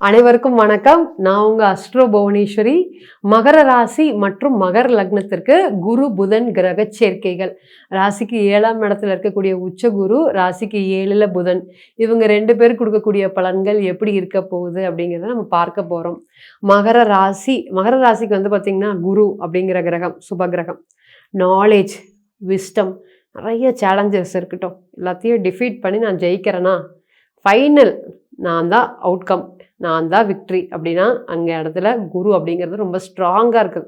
அனைவருக்கும் வணக்கம். நான் உங்க அஸ்ட்ரோ புவனேஸ்வரி. மகர ராசி மற்றும் மகர லக்னத்திற்கு குரு புதன் கிரக சேர்க்கைகள். ராசிக்கு 7ஆம் இடத்துல இருக்கக்கூடிய உச்ச குரு, ராசிக்கு 7ல புதன், இவங்க 2 பேர் கொடுக்கக்கூடிய பலன்கள் எப்படி இருக்க போகுது அப்படிங்கிறத நம்ம பார்க்க போறோம். மகர ராசிக்கு வந்து பார்த்தீங்கன்னா குரு அப்படிங்கிற கிரகம் சுப கிரகம். நாலேஜ், விஸ்டம், நிறைய சேலஞ்சஸ் இருக்கட்டும், எல்லாத்தையும் டிஃபீட் பண்ணி நான் ஜெயிக்கிறேன்னா ஃபைனல் நான் தான் அவுட்கம், நான் தான் விக்ட்ரி அப்படின்னா அங்கே இடத்துல குரு அப்படிங்கிறது ரொம்ப ஸ்ட்ராங்காக இருக்குது.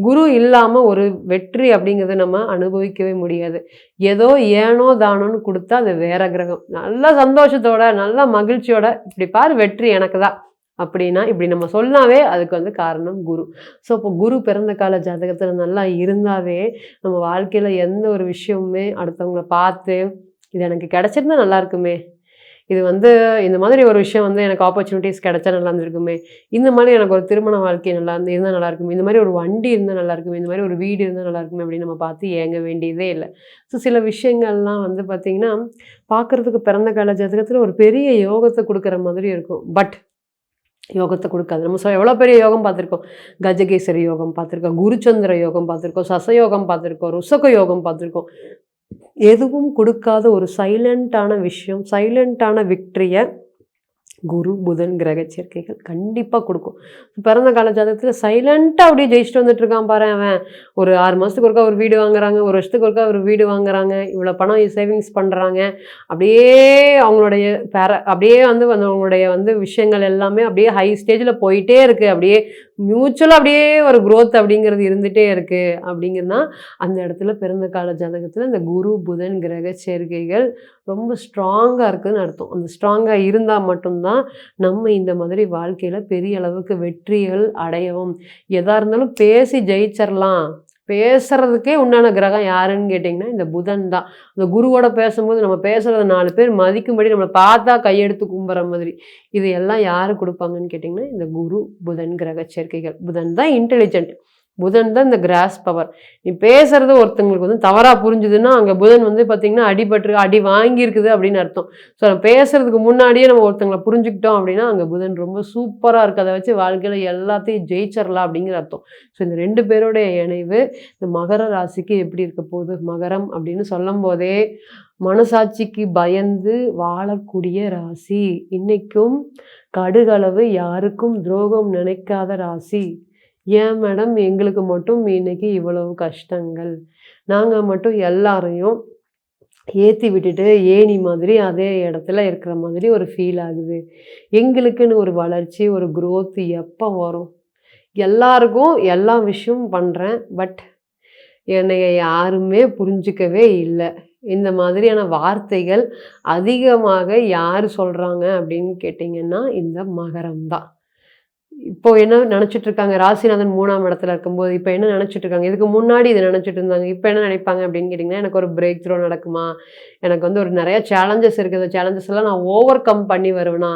குரு இல்லாமல் ஒரு வெற்றி அப்படிங்கிறத நம்ம அனுபவிக்கவே முடியாது. ஏதோ ஏனோ தானோன்னு கொடுத்தா அது வேற கிரகம். நல்ல சந்தோஷத்தோட நல்ல மகிழ்ச்சியோட இப்படி பாரு வெற்றி எனக்கு தான் அப்படின்னா இப்படி நம்ம சொன்னாவே அதுக்கு வந்து காரணம் குரு. ஸோ இப்போ குரு பிறந்த கால ஜாதகத்தில் நல்லா இருந்தாவே நம்ம வாழ்க்கையில் எந்த ஒரு விஷயமுமே அடுத்தவங்கள பார்த்து இது எனக்கு கிடைச்சிருந்தா நல்லா இருக்குமே, இது வந்து இந்த மாதிரி ஒரு விஷயம் வந்து எனக்கு ஆப்பர்ச்சுனிட்டிஸ் கிடைச்சா நல்லா இருந்திருக்குமே, இந்த மாதிரி எனக்கு ஒரு திருமண வாழ்க்கை இருந்தால் நல்லா இருக்குமே, இந்த மாதிரி ஒரு வண்டி இருந்தால் நல்லா இருக்குமே, இந்த மாதிரி ஒரு வீடு இருந்தால் நல்லா இருக்குமே அப்படின்னு நம்ம பார்த்து ஏங்க வேண்டியதே இல்லை. ஸோ சில விஷயங்கள்லாம் வந்து பார்த்திங்கன்னா பார்க்குறதுக்கு பிறந்த கால ஜாதகத்தில் ஒரு பெரிய யோகத்தை கொடுக்குற மாதிரி இருக்கும். பட் யோகத்தை கொடுக்காது. நம்ம எவ்வளோ பெரிய யோகம் பார்த்துருக்கோம். கஜகேசரி யோகம் பார்த்துருக்கோம், குருச்சந்திர யோகம் பார்த்துருக்கோம், சசயோகம் பார்த்துருக்கோம், ருசக யோகம் பார்த்துருக்கோம். எதுவும் கொடுக்காத ஒரு சைலண்ட்டான விஷயம், சைலண்ட்டான விக்ட்ரியை குரு புதன் கிரக சேர்க்கைகள் கண்டிப்பாக கொடுக்கும். பிறந்த கால ஜாதகத்தில் சைலண்ட்டாக அப்படியே ஜெயிச்சுட்டு வந்துட்டு இருக்கான் பாரு அவன். ஒரு 6 மாதத்துக்கு ஒருக்கா ஒரு வீடு வாங்குறாங்க, ஒரு வருஷத்துக்கு ஒருக்கா ஒரு வீடு வாங்குறாங்க, இவ்வளோ பணம் சேவிங்ஸ் பண்ணுறாங்க. அப்படியே அவங்களுடைய அப்படியே வந்து அவங்களுடைய வந்து விஷயங்கள் எல்லாமே அப்படியே ஹை ஸ்டேஜில் போயிட்டே இருக்குது. அப்படியே மியூச்சுவலாக அப்படியே ஒரு க்ரோத் அப்படிங்கிறது இருந்துகிட்டே இருக்குது. அப்படிங்கிறதுனா அந்த இடத்துல பிறந்த கால ஜாதகத்தில் இந்த குரு புதன் கிரக சேர்க்கைகள் ரொம்ப ஸ்ட்ராங்காக இருக்குதுன்னு அர்த்தம். அந்த ஸ்ட்ராங்காக இருந்தால் மட்டும்தான் நம்ம இந்த மாதிரி வாழ்க்கையில் பெரிய அளவுக்கு வெற்றிகள் அடையவும். எதாக இருந்தாலும் பேசி ஜெயிச்சிடலாம். பேசுறதுக்கே உண்டான கிரகம் யாருன்னு கேட்டிங்கன்னா இந்த புதன் தான். அந்த குருவோட பேசும்போது நம்ம பேசுகிறத 4 பேர் மதிக்கும்படி நம்மளை பார்த்தா கையெடுத்து கும்புற மாதிரி இது எல்லாம் யார் கொடுப்பாங்கன்னு கேட்டிங்கன்னா இந்த குரு புதன் கிரக சேர்க்கைகள். புதன் தான் இன்டெலிஜென்ட், புதன் தான் இந்த கிராஸ் பவர். நீ பேசுறது ஒருத்தங்களுக்கு வந்து தவறாக புரிஞ்சுதுன்னா அங்கே புதன் வந்து பார்த்திங்கன்னா அடி வாங்கியிருக்குது அப்படின்னு அர்த்தம். ஸோ நம்ம பேசுறதுக்கு முன்னாடியே நம்ம ஒருத்தங்களை புரிஞ்சுக்கிட்டோம் அப்படின்னா அங்கே புதன் ரொம்ப சூப்பராக இருக்குது. அதை வச்சு வாழ்க்கையில் எல்லாத்தையும் ஜெயிச்சிடலாம் அப்படிங்கிற அர்த்தம். ஸோ இந்த 2 பேருடைய இணைவு இந்த மகர ராசிக்கு எப்படி இருக்க போகுது. மகரம் அப்படின்னு சொல்லும் போதே மனசாட்சிக்கு பயந்து வாழக்கூடிய ராசி, இன்னைக்கும் கடுகளவு யாருக்கும் துரோகம் நினைக்காத ராசி. ஏன் மேடம் எங்களுக்கு மட்டும் இன்னைக்கு இவ்வளவு கஷ்டங்கள், நாங்கள் மட்டும் எல்லாரையும் ஏற்றி விட்டுட்டு ஏணி மாதிரி அதே இடத்துல இருக்கிற மாதிரி ஒரு ஃபீல் ஆகுது. எங்களுக்குன்னு ஒரு வளர்ச்சி ஒரு க்ரோத் எப்போ வரும்? எல்லாருக்கும் எல்லா விஷயமும் பண்ணுறேன், பட் என்னை யாருமே புரிஞ்சிக்கவே இல்லை. இந்த மாதிரியான வார்த்தைகள் அதிகமாக யார் சொல்கிறாங்க அப்படின்னு கேட்டிங்கன்னா இந்த மகரம் தான். இப்போ என்ன நினச்சிட்டு இருக்காங்க, ராசிநாதன் 3ஆம் இடத்துல இருக்கும்போது இப்போ என்ன நினச்சிட்டு இருக்காங்க, இதுக்கு முன்னாடி இதை நினச்சிட்டு இருந்தாங்க, இப்போ என்ன நினைப்பாங்க அப்படின்னு கேட்டிங்கன்னா எனக்கு ஒரு பிரேக் த்ரோ நடக்குமா, எனக்கு வந்து ஒரு நிறைய சேலஞ்சஸ் இருக்குது, அந்த சேலஞ்சஸ் எல்லாம் நான் ஓவர் கம் பண்ணி வருவேனா,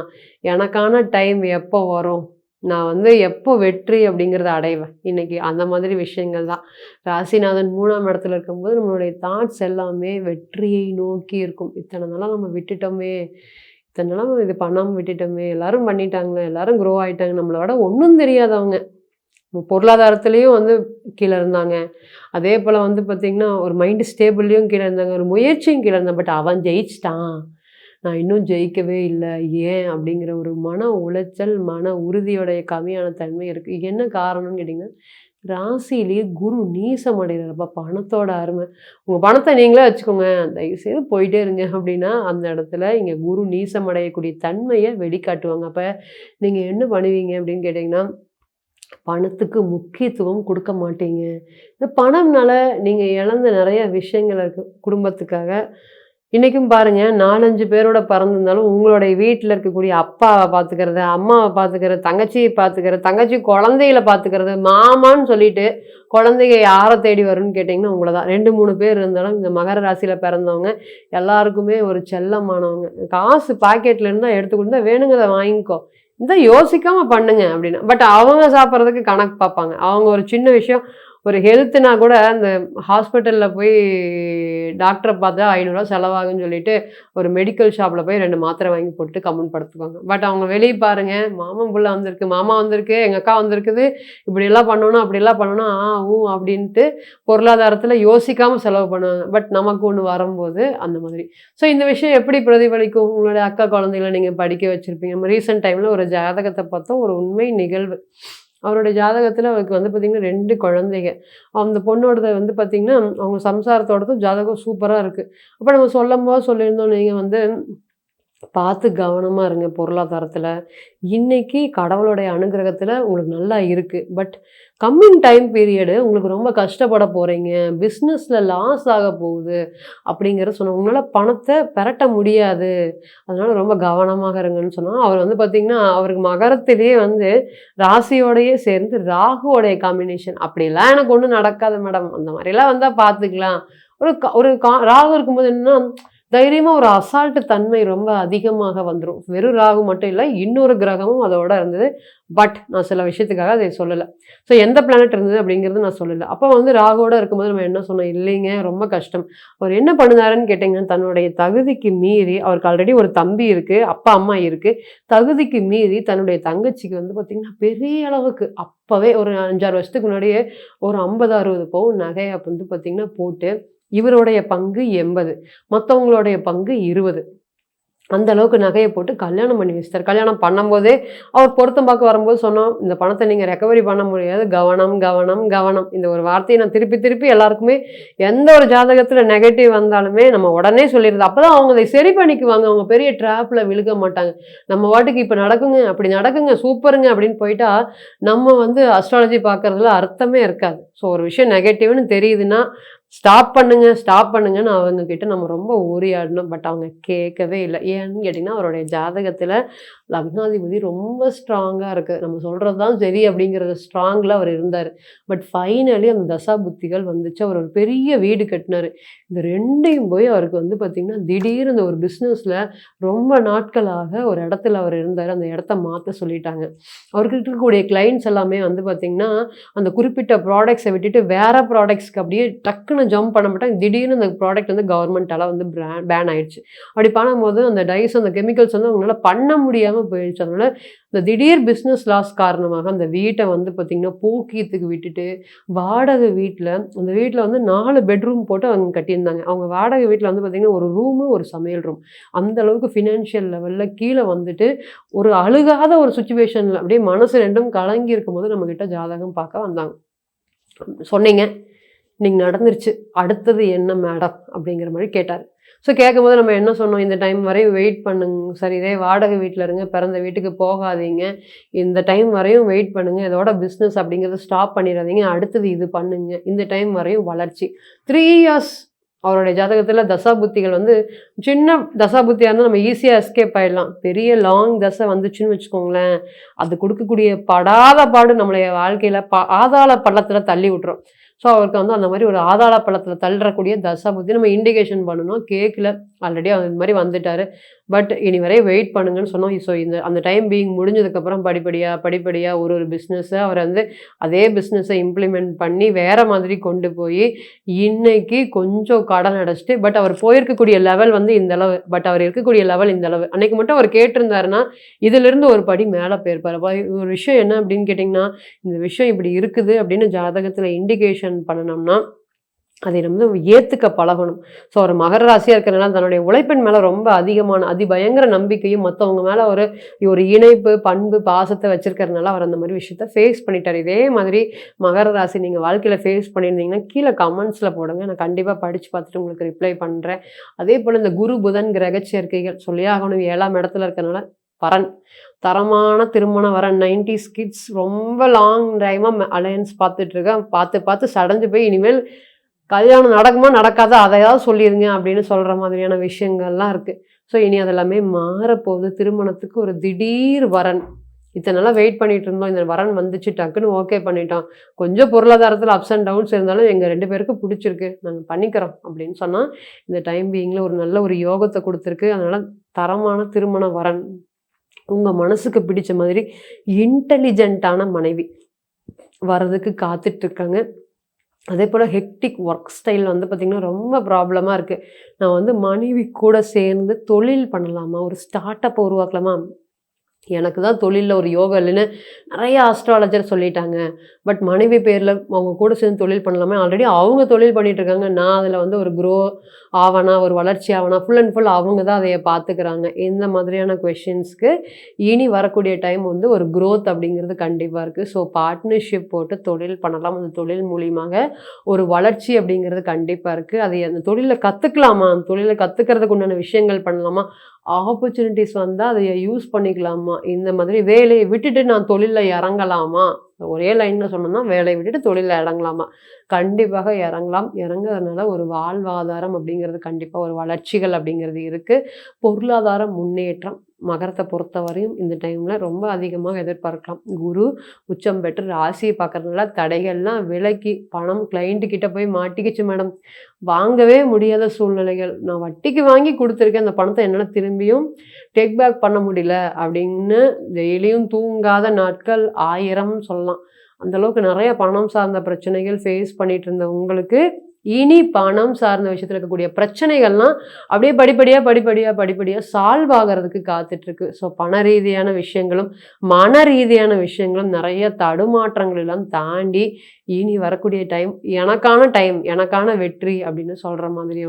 எனக்கான டைம் எப்போ வரும், நான் வந்து எப்போ வெற்றி அப்படிங்கிறத அடைவேன் இன்னைக்கு, அந்த மாதிரி விஷயங்கள் தான். ராசிநாதன் 3ஆம் இடத்துல இருக்கும்போது நம்மளுடைய தாட்ஸ் எல்லாமே வெற்றியை நோக்கி இருக்கும். இத்தனை நாளாக நம்ம விட்டுட்டோமே, இத்தனை நாளாக இது பண்ணாமல் விட்டுட்டோமே, எல்லாரும் பண்ணிட்டாங்க, எல்லாரும் க்ரோ ஆகிட்டாங்க, நம்மளோட ஒன்றும் தெரியாதவங்க பொருளாதாரத்துலேயும் வந்து கீழே இருந்தாங்க, அதே போல் வந்து பார்த்திங்கன்னா ஒரு மைண்டு ஸ்டேபிள்லேயும் கீழே இருந்தாங்க, ஒரு முயற்சியும் கீழே இருந்தாங்க. பட் அவன் ஜெயிச்சிட்டான், நான் இன்னும் ஜெயிக்கவே இல்லை, ஏன் அப்படிங்கிற ஒரு மன உளைச்சல் மன உறுதியோடைய கம்மியான தன்மை இருக்குது. என்ன காரணம்னு கேட்டிங்கன்னா ராசியிலேயே குரு நீசம் அடைகிறப்ப பணத்தோட அருமை. உங்கள் பணத்தை நீங்களே வச்சுக்கோங்க, தயவுசெய்து போயிட்டே இருங்க அப்படின்னா அந்த இடத்துல இங்கே குரு நீசம் அடையக்கூடிய தன்மையை வெளிக்காட்டுவாங்க. அப்போ நீங்கள் என்ன பண்ணுவீங்க அப்படின்னு கேட்டிங்கன்னா பணத்துக்கு முக்கியத்துவம் கொடுக்க மாட்டீங்க. இந்த பணம்னால நீங்கள் இழந்த நிறைய விஷயங்கள் இருக்குது குடும்பத்துக்காக. இன்றைக்கும் பாருங்கள், 4-5 பேரோட பிறந்திருந்தாலும் உங்களுடைய வீட்டில் இருக்கக்கூடிய அப்பாவை பார்த்துக்கிறது, அம்மாவை பார்த்துக்கிறது, தங்கச்சியை பார்த்துக்கிறது, தங்கச்சி குழந்தைகளை பார்த்துக்கிறது, மாமான்னு சொல்லிட்டு குழந்தைங்க யாரை தேடி வரும்னு கேட்டிங்கன்னா உங்களை தான். 2-3 பேர் இருந்தாலும் இந்த மகர ராசியில் பிறந்தவங்க எல்லாருக்குமே ஒரு செல்லமானவங்க. காசு பாக்கெட்டில் இருந்தால் எடுத்து கொடுத்தா வேணுங்கிறத வாங்கிக்கோ, இந்த யோசிக்காமல் பண்ணுங்க அப்படின்னா. பட் அவங்க சாப்பிட்றதுக்கு கணக்கு பார்ப்பாங்க. அவங்க ஒரு சின்ன விஷயம் ஒரு ஹெல்த்துனா கூட அந்த ஹாஸ்பிட்டலில் போய் டாக்டரை பார்த்தா 500 செலவாகுன்னு சொல்லிட்டு ஒரு மெடிக்கல் ஷாப்பில் போய் 2 மாத்திரை வாங்கி போட்டு கம்முன்னு படுத்துக்குவாங்க. பட் அவங்க வெளியே பாருங்க, மாமன் புள்ள வந்திருக்கு, மாமா வந்திருக்கு, எங்கள் அக்கா வந்திருக்குது, இப்படியெல்லாம் பண்ணணும் அப்படியெல்லாம் பண்ணணும் அப்படின்ட்டு பொருளாதாரத்தில் யோசிக்காமல் செலவு பண்ணுவாங்க. பட் நமக்கு ஒன்று வரும்போது அந்த மாதிரி. ஸோ இந்த விஷயம் எப்படி பிரதிபலிக்கும்? உங்களுடைய அக்கா குழந்தைகளை நீங்கள் படிக்க வச்சுருப்பீங்க. நம்ம ரீசெண்ட் டைமில் ஒரு ஜாதகத்தை பார்த்தோம், ஒரு உண்மை நிகழ்வு. அவருடைய ஜாதகத்தில் அவருக்கு வந்து பார்த்திங்கன்னா 2 குழந்தைங்க. அந்த பொண்ணோடது வந்து பார்த்திங்கன்னா அவங்க சம்சாரத்தோடதும் ஜாதகம் சூப்பராக இருக்குது. அப்போ நம்ம சொல்லும்போது சொல்லியிருந்தோம், நீங்கள் வந்து பார்த்து கவனமாக இருங்க பொருளாதாரத்தில். இன்னைக்கு கடவுளுடைய அனுகிரகத்தில் உங்களுக்கு நல்லா இருக்குது. பட் கம்மிங் டைம் பீரியடு உங்களுக்கு ரொம்ப கஷ்டப்பட போகிறீங்க, பிஸ்னஸில் லாஸ் ஆக போகுது அப்படிங்கிற சொன்ன. உங்களால் பணத்தை பெரட்ட முடியாது, அதனால் ரொம்ப கவனமாக இருங்கன்னு சொன்னால், அவர் வந்து பார்த்திங்கன்னா அவருக்கு மகரத்திலேயே வந்து ராசியோடையே சேர்ந்து ராகுவோடைய காம்பினேஷன். அப்படிலாம் எனக்கு ஒன்றும் நடக்காது மேடம், அந்த மாதிரிலாம் வந்தால் பார்த்துக்கலாம். ராகு இருக்கும்போது என்னன்னா தைரியமாக ஒரு அசால்ட்டு தன்மை ரொம்ப அதிகமாக வந்துடும். வெறும் ராகு மட்டும் இல்லை, இன்னொரு கிரகமும் அதோட இருந்தது. பட் நான் சில விஷயத்துக்காக அதை சொல்லலை. ஸோ எந்த பிளானட் இருந்தது அப்படிங்கிறது நான் சொல்லலை. அப்போ வந்து ராகுவோட இருக்கும்போது நம்ம என்ன சொன்னோம், இல்லைங்க ரொம்ப கஷ்டம். அவர் என்ன பண்ணுனாருன்னு கேட்டிங்கன்னா, தன்னுடைய தகுதிக்கு மீறி, அவருக்கு ஆல்ரெடி ஒரு தம்பி இருக்குது, அப்பா அம்மா இருக்குது, தகுதிக்கு மீறி தன்னுடைய தங்கச்சிக்கு வந்து பார்த்திங்கன்னா பெரிய அளவுக்கு அப்போவே ஒரு 5-6 வருஷத்துக்கு முன்னாடியே ஒரு 50-60 பவுன் நகையை வந்து பார்த்திங்கன்னா போட்டு, இவருடைய பங்கு 80, மற்றவங்களுடைய பங்கு 20, அந்த அளவுக்கு நகையை போட்டு கல்யாணம் பண்ணி வச்சிட்டார். கல்யாணம் பண்ணும்போதே அவர் பொருத்தம் பார்க்க வரும்போது சொன்னோம், இந்த பணத்தை நீங்கள் ரெக்கவரி பண்ண முடியாது, கவனம் கவனம் கவனம். இந்த ஒரு வார்த்தையை நான் திருப்பி திருப்பி எல்லாருக்குமே, எந்த ஒரு ஜாதகத்தில் நெகட்டிவ் வந்தாலுமே நம்ம உடனே சொல்லிடுது. அப்போ தான் அவங்க அதை சரி பண்ணிக்குவாங்க, அவங்க பெரிய ட்ராப்பில் விழுக மாட்டாங்க. நம்ம வாட்டுக்கு இப்போ நடக்குங்க, அப்படி நடக்குங்க, சூப்பருங்க அப்படின்னு போயிட்டா நம்ம வந்து அஸ்ட்ராலஜி பார்க்குறதுல அர்த்தமே இருக்காது. ஸோ ஒரு விஷயம் நெகட்டிவ்னு தெரியுதுன்னா ஸ்டாப் பண்ணுங்க, ஸ்டாப் பண்ணுங்கன்னு அவங்க கிட்ட நம்ம ரொம்ப ஊறியாடணும். பட் அவங்க கேட்கவே இல்லை. ஏன்னு கேட்டிங்கன்னா, அவருடைய ஜாதகத்தில் லக்னாதிபதி ரொம்ப ஸ்ட்ராங்காக இருக்குது. நம்ம சொல்கிறது தான் சரி அப்படிங்கிறது ஸ்ட்ராங்கில் அவர் இருந்தார். பட் ஃபைனலி அந்த தசா புத்திகள் வந்துச்சு. அவர் ஒரு பெரிய வீடு கட்டினார். இந்த 2யும் போய் அவருக்கு வந்து பார்த்திங்கன்னா திடீர்னு இந்த ஒரு பிஸ்னஸில் ரொம்ப நாட்களாக ஒரு இடத்துல அவர் இருந்தார். அந்த இடத்த மாற்ற சொல்லிட்டாங்க. அவருக்கு இருக்கக்கூடிய கிளைண்ட்ஸ் எல்லாமே வந்து பார்த்திங்கன்னா அந்த குறிப்பிட்ட ப்ராடக்ட்ஸை விட்டுட்டு வேறு ப்ராடக்ட்ஸ்க்கு அப்படியே டக்குன்னு ஜம்ப் பண்ண மாட்டாங்க. திடீர்னு அந்த ப்ராடக்ட் வந்து கவர்மெண்ட்டால் வந்து பேன் ஆயிடுச்சு. அப்படி பண்ணும்போது அந்த டைஸ், அந்த கெமிக்கல்ஸ் வந்து அவங்களால பண்ண முடியாமல் போயிடுச்சு. அதனால இந்த திடீர் பிஸ்னஸ் லாஸ் காரணமாக அந்த வீட்டை வந்து பார்த்திங்கன்னா போக்கியத்துக்கு விட்டுட்டு வாடகை வீட்டில், அந்த வீட்டில் வந்து 4 பெட்ரூம் போட்டு அவங்க கட்டியிருந்தாங்க. அவங்க வாடகை வீட்டில் வந்து பார்த்திங்கன்னா ஒரு ரூமு, ஒரு சமையல் ரூம், அந்த அளவுக்கு ஃபினான்ஷியல் லெவலில் கீழே வந்துட்டு ஒரு அழுகாத ஒரு சுச்சுவேஷனில் அப்படியே மனசு 2ம் கலங்கி இருக்கும்போது நம்மக்கிட்ட ஜாதகம் பார்க்க வந்தாங்க. சொன்னீங்க, இன்னைக்கு நடந்துருச்சு, அடுத்தது என்ன மேடம் அப்படிங்கிற மாதிரி கேட்டார். ஸோ கேட்கும்போது நம்ம என்ன சொன்னோம், இந்த டைம் வரையும் வெயிட் பண்ணுங்க, சரி இதே வாடகை வீட்டில் இருங்க, பிறந்த வீட்டுக்கு போகாதீங்க, இந்த டைம் வரையும் வெயிட் பண்ணுங்கள், இதோட பிஸ்னஸ் அப்படிங்கிறத ஸ்டாப் பண்ணிடாதீங்க, அடுத்தது இது பண்ணுங்க, இந்த டைம் வரையும் வளர்ச்சி. 3 இயர்ஸ் அவருடைய ஜாதகத்தில் தசாபுத்திகள் வந்து சின்ன தசாபுத்தியாக இருந்தால் நம்ம ஈஸியாக எஸ்கேப் ஆகிடலாம். பெரிய லாங் தசை வந்துச்சுன்னு வச்சுக்கோங்களேன், அது கொடுக்கக்கூடிய படாத பாடு நம்மளுடைய வாழ்க்கையில் ஆதாள பள்ளத்தில் தள்ளி விட்டுரும். ஸோ அவருக்கு வந்து அந்த மாதிரி ஒரு ஆதாள பள்ளத்தில் தள்ளக்கூடிய தசாபுத்தி நம்ம இண்டிகேஷன் பண்ணணும். கேட்கல, ஆல்ரெடி அவர் இந்த மாதிரி வந்துட்டார். பட் இனி வரை வெயிட் பண்ணுங்கன்னு சொன்னோம். ஸோ அந்த டைம் பீயிங் முடிஞ்சதுக்கப்புறம் படிப்படியாக ஒரு பிஸ்னஸை அவர் வந்து அதே பிஸ்னஸை இம்ப்ளிமெண்ட் பண்ணி வேறு மாதிரி கொண்டு போய் இன்னைக்கு கொஞ்சம் கடன் அடைச்சிட்டு, பட் அவர் போயிருக்கக்கூடிய லெவல் வந்து இந்த அளவு, பட் அவர் இருக்கக்கூடிய லெவல் இந்த அளவு. அன்னைக்கு மட்டும் அவர் கேட்டிருந்தாருன்னா இதிலிருந்து ஒரு படி மேலே போயிருப்பார். ஒரு விஷயம் என்ன அப்படின்னு கேட்டிங்கன்னா, இந்த விஷயம் இப்படி இருக்குது அப்படின்னு ஜாதகத்தில் இண்டிகேஷன் பண்ணணும்னா அதை நம்ம ஏற்றுக்க பழகணும். ஸோ ஒரு மகர ராசியாக இருக்கிறதுனால தன்னுடைய உழைப்பின் மேலே ரொம்ப அதிகமான அதிபயங்கர நம்பிக்கையும் மற்றவங்க மேலே ஒரு இணைப்பு, பண்பு, பாசத்தை வச்சிருக்கிறதுனால அவர் அந்த மாதிரி விஷயத்த ஃபேஸ் பண்ணிட்டார். இதே மாதிரி மகர ராசி நீங்கள் வாழ்க்கையில் ஃபேஸ் பண்ணியிருந்தீங்கன்னா கீழே கமெண்ட்ஸில் போடுங்க, நான் கண்டிப்பாக படித்து பார்த்துட்டு உங்களுக்கு ரிப்ளை பண்ணுறேன். அதே போல் இந்த குரு புதன் கிரக சேர்க்கைகள் சொல்லியே ஆகணும். 7ஆம் இடத்துல இருக்கிறனால வரன், தரமான திருமண வரன், 90s கிட்ஸ் ரொம்ப லாங் டைமாக அலையன்ஸ் பார்த்துட்ருக்கேன். பார்த்து சடைஞ்சு போய் இனிமேல் கல்யாணம் நடக்குமா நடக்காதா அதையாவது சொல்லிடுங்க அப்படின்னு சொல்கிற மாதிரியான விஷயங்கள்லாம் இருக்குது. ஸோ இனி அதெல்லாமே மாறப்போகுது. திருமணத்துக்கு ஒரு திடீர் வரன், இத்தனை நாளாக வெயிட் பண்ணிட்டு இருந்தோம், இந்த வரன் வந்துச்சு, டக்குன்னு ஓகே பண்ணிட்டோம். கொஞ்சம் பொருளாதாரத்தில் அப்ஸ் அண்ட் டவுன்ஸ் இருந்தாலும் எங்கள் 2 பேருக்கும் பிடிச்சிருக்கு, நாங்கள் பண்ணிக்கிறோம் அப்படின்னு சொன்னால் இந்த டைம் பீயிங்கில் ஒரு நல்ல ஒரு யோகத்தை கொடுத்துருக்கு. அதனால் தரமான திருமண வரன், உங்கள் மனசுக்கு பிடிச்ச மாதிரி இன்டெலிஜென்ட்டான மனைவி வர்றதுக்கு காத்துட்ருக்காங்க. அதே போல் ஹெக்டிக் ஒர்க் ஸ்டைல் வந்து பார்த்திங்கன்னா ரொம்ப ப்ராப்ளமாக இருக்குது. நான் வந்து மனைவி கூட சேர்ந்து தொழில் பண்ணலாமா? ஒரு ஸ்டார்ட் அப்ப உருவாக்கலாமா? எனக்கு தான் தொழில்ல ஒரு யோகம் இல்லைன்னு நெறைய அஸ்ட்ராலஜர் சொல்லிட்டாங்க. பட் மனைவி பேர்ல அவங்க கூட சேர்ந்து தொழில் பண்ணலாமே, ஆல்ரெடி அவங்க தொழில் பண்ணிட்டு இருக்காங்க. நான் அதில வந்து ஒரு ஆவனா, ஒரு வளர்ச்சி ஆவனா, ஃபுல் அண்ட் ஃபுல் அவங்க தான் அதைய பார்த்துக்கிறாங்க. இந்த மாதிரியான கொஸ்டின்ஸ்க்கு இனி வரக்கூடிய டைம் வந்து ஒரு குரோத் அப்படிங்கிறது கண்டிப்பா இருக்கு. ஸோ பார்ட்னர்ஷிப் போட்டு தொழில் பண்ணலாம். அந்த தொழில் மூலியமாக ஒரு வளர்ச்சி அப்படிங்கிறது கண்டிப்பா இருக்கு. அதை அந்த தொழில கத்துக்கலாமா? தொழில கத்துக்கிறதுக்கு உண்டான விஷயங்கள் பண்ணலாமா? ஆப்பர்ச்சுனிட்டீஸ் வந்தா அத யூஸ் பண்ணிக்கலாமா? இந்த மாதிரி வேலைய விட்டுட்டு நான் தொழில்ல இறங்கலாமா? ஒரே லைன்ல சொன்னோம்னா, வேலைய விட்டுட்டு தொழில்ல இறங்கலாமா? கண்டிப்பாக இறங்கலாம். இறங்குறதுனால ஒரு வாழ்வாதாரம் அப்படிங்கிறது கண்டிப்பா ஒரு வளர்ச்சிகள் அப்படிங்கிறது இருக்கு. பொருளாதார முன்னேற்றம் மகரத்த பொறுத்தவரையும் இந்த டைம்ல ரொம்ப அதிகமாக எதிர்பார்க்கலாம். குரு உச்சம் பெற்று ராசியை பார்க்கறதுனால தடைகள்லாம் விலக்கி பணம் கிளையண்ட் கிட்ட போய் மாட்டிக்கிச்சு மேடம். வாங்கவே முடியாத சூழ்நிலைகள். நான் வட்டிக்கு வாங்கி குடுத்துருக்கேன். அந்த பணத்த என்னால திரும்பியும் டேக் பேக் பண்ண முடியல அப்படின்னு டெய்லியும் தூங்காத நாட்கள் 1000 சொல்லலாம். அந்த அளவுக்கு நெறைய பணம் சார்ந்த பிரச்சனைகள் ஃபேஸ் பண்ணிட்டு இருந்த உங்களுக்கு, இனி பணம் சார்ந்த விஷயத்துல இருக்கக்கூடிய பிரச்சனைகள்லாம் அப்படியே படிப்படியா சால்வ் ஆகுறதுக்கு காத்துட்ருக்கு. ஸோ பண ரீதியான விஷயங்களும், மன ரீதியான விஷயங்களும் நெறைய தடுமாற்றங்கள் எல்லாம் தாண்டி, இனி வரக்கூடிய டைம் எனக்கான வெற்றி அப்படின்னு சொல்ற மாதிரி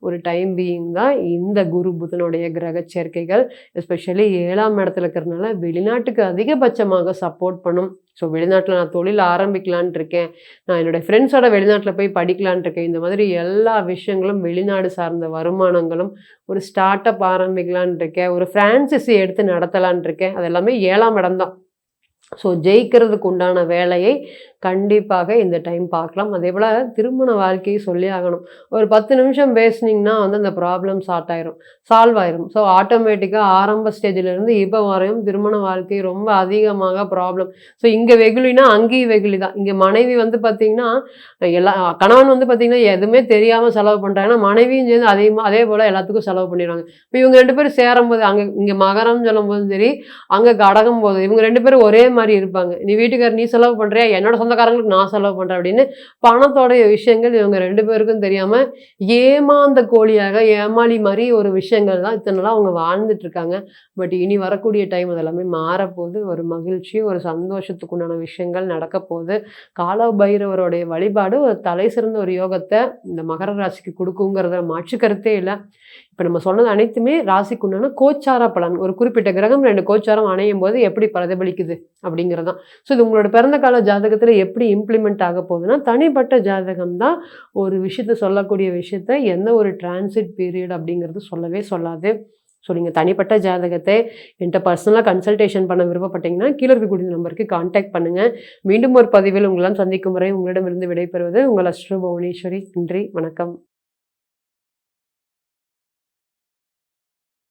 ஒரு டைம் பீயிங் தான் இந்த குரு புதனுடைய கிரக சேர்க்கைகள். எஸ்பெஷலி 7ஆம் இடத்துல இருக்கிறதுனால வெளிநாட்டுக்கு அதிகபட்சமாக சப்போர்ட் பண்ணும். ஸோ வெளிநாட்டில நான் தொழில் ஆரம்பிக்கலான்ட்டு இருக்கேன். நான் என்னோட ஃப்ரெண்ட்ஸோட வெளிநாட்டில போய் படிக்கலான்ட்டு இருக்கேன். இந்த மாதிரி எல்லா விஷயங்களும் வெளிநாடு சார்ந்த வருமானங்களும், ஒரு ஸ்டார்ட் அப் ஆரம்பிக்கலான்ட்டு இருக்கேன். ஒரு ஃப்ரான்சைஸி எடுத்து நடத்தலான்ட்டு இருக்கேன். அது எல்லாமே 7ஆம் இடம் தான். ஸோ ஜெயிக்கிறதுக்கு உண்டான வேலையை கண்டிப்பாக இந்த டைம் பார்க்கலாம். அதேபோல திருமண வாழ்க்கையை சொல்லி ஆகணும். ஒரு 10 நிமிஷம் பேசுனீங்கன்னா வந்து அந்த ப்ராப்ளம் சால்வ் ஆயிரும். ஸோ ஆட்டோமேட்டிக்கா ஆரம்ப ஸ்டேஜ்லேருந்து இப்போ வரையும் திருமண வாழ்க்கை ரொம்ப அதிகமாக ப்ராப்ளம். ஸோ இங்கே வெகுளினா அங்கேயும் வெகுளி தான். இங்கே மனைவி வந்து பார்த்தீங்கன்னா, கணவன் வந்து பார்த்தீங்கன்னா எதுவுமே தெரியாமல் செலவு பண்ணுறாங்கன்னா, மனைவியும் சேர்ந்து அதே போல் எல்லாத்துக்கும் செலவு பண்ணிடுவாங்க. இப்போ இவங்க 2 பேரும் சேரும்போது இங்கே மகரம்னு சொல்லும்போதும் சரி, அங்கே கடகம் போது இவங்க 2 பேரும் ஒரே மாதிரி இருப்பாங்க. நீ செலவு பண்ணுறியா, என்னோட சொந்தக்காரங்களுக்கு நான் செலவு பண்ணுறேன் அப்படின்னு பணத்தோடைய விஷயங்கள் இவங்க 2 பேருக்கும் தெரியாம ஏமாந்த கோழியாக ஏமாளி மாதிரி ஒரு விஷயங்கள் தான் இத்தனை நாளா அவங்க வாழ்ந்துட்டு இருக்காங்க. பட் இனி வரக்கூடிய டைம் அதெல்லாமே மாறப்போகுது. ஒரு மகிழ்ச்சி, ஒரு சந்தோஷத்துக்கு உண்டான விஷயங்கள் நடக்க போகுது. கால பைரவருடைய வழிபாடு ஒரு தலை சிறந்த ஒரு யோகத்தை இந்த மகர ராசிக்கு கொடுக்குங்கிறத மாற்று கருத்தே இல்லை. இப்போ நம்ம சொன்னது அனைத்துமே ராசிக்கு உண்டான கோச்சார பலன். ஒரு குறிப்பிட்ட கிரகம் 2 கோச்சாரம் அணையும் போது எப்படி பிரதிபலிக்குது அப்படிங்கிறது தான். ஸோ இது உங்களோட பிறந்த கால ஜாதகத்தில் எப்படி இம்ப்ளிமெண்ட் ஆக போகுதுன்னா, தனிப்பட்ட ஜாதகம் தான் ஒரு விஷயத்த சொல்லக்கூடிய விஷயத்த எந்த ஒரு டிரான்சிட் பீரியட் அப்படிங்கிறது சொல்லவே சொல்லாது. ஸோ நீங்கள் தனிப்பட்ட ஜாதகத்தை என்கிட்ட பர்சனலாக கன்சல்டேஷன் பண்ண விருப்பப்பட்டீங்கன்னா கீழே இருக்கக்கூடிய நம்பருக்கு கான்டாக்ட் பண்ணுங்கள். மீண்டும் ஒரு பதிவில் உங்களெல்லாம் சந்திக்கும் வரை உங்களிடமிருந்து விடைபெறுவது உங்கள் அஸ்ட்ரோ புவனேஸ்வரி. நன்றி, வணக்கம்.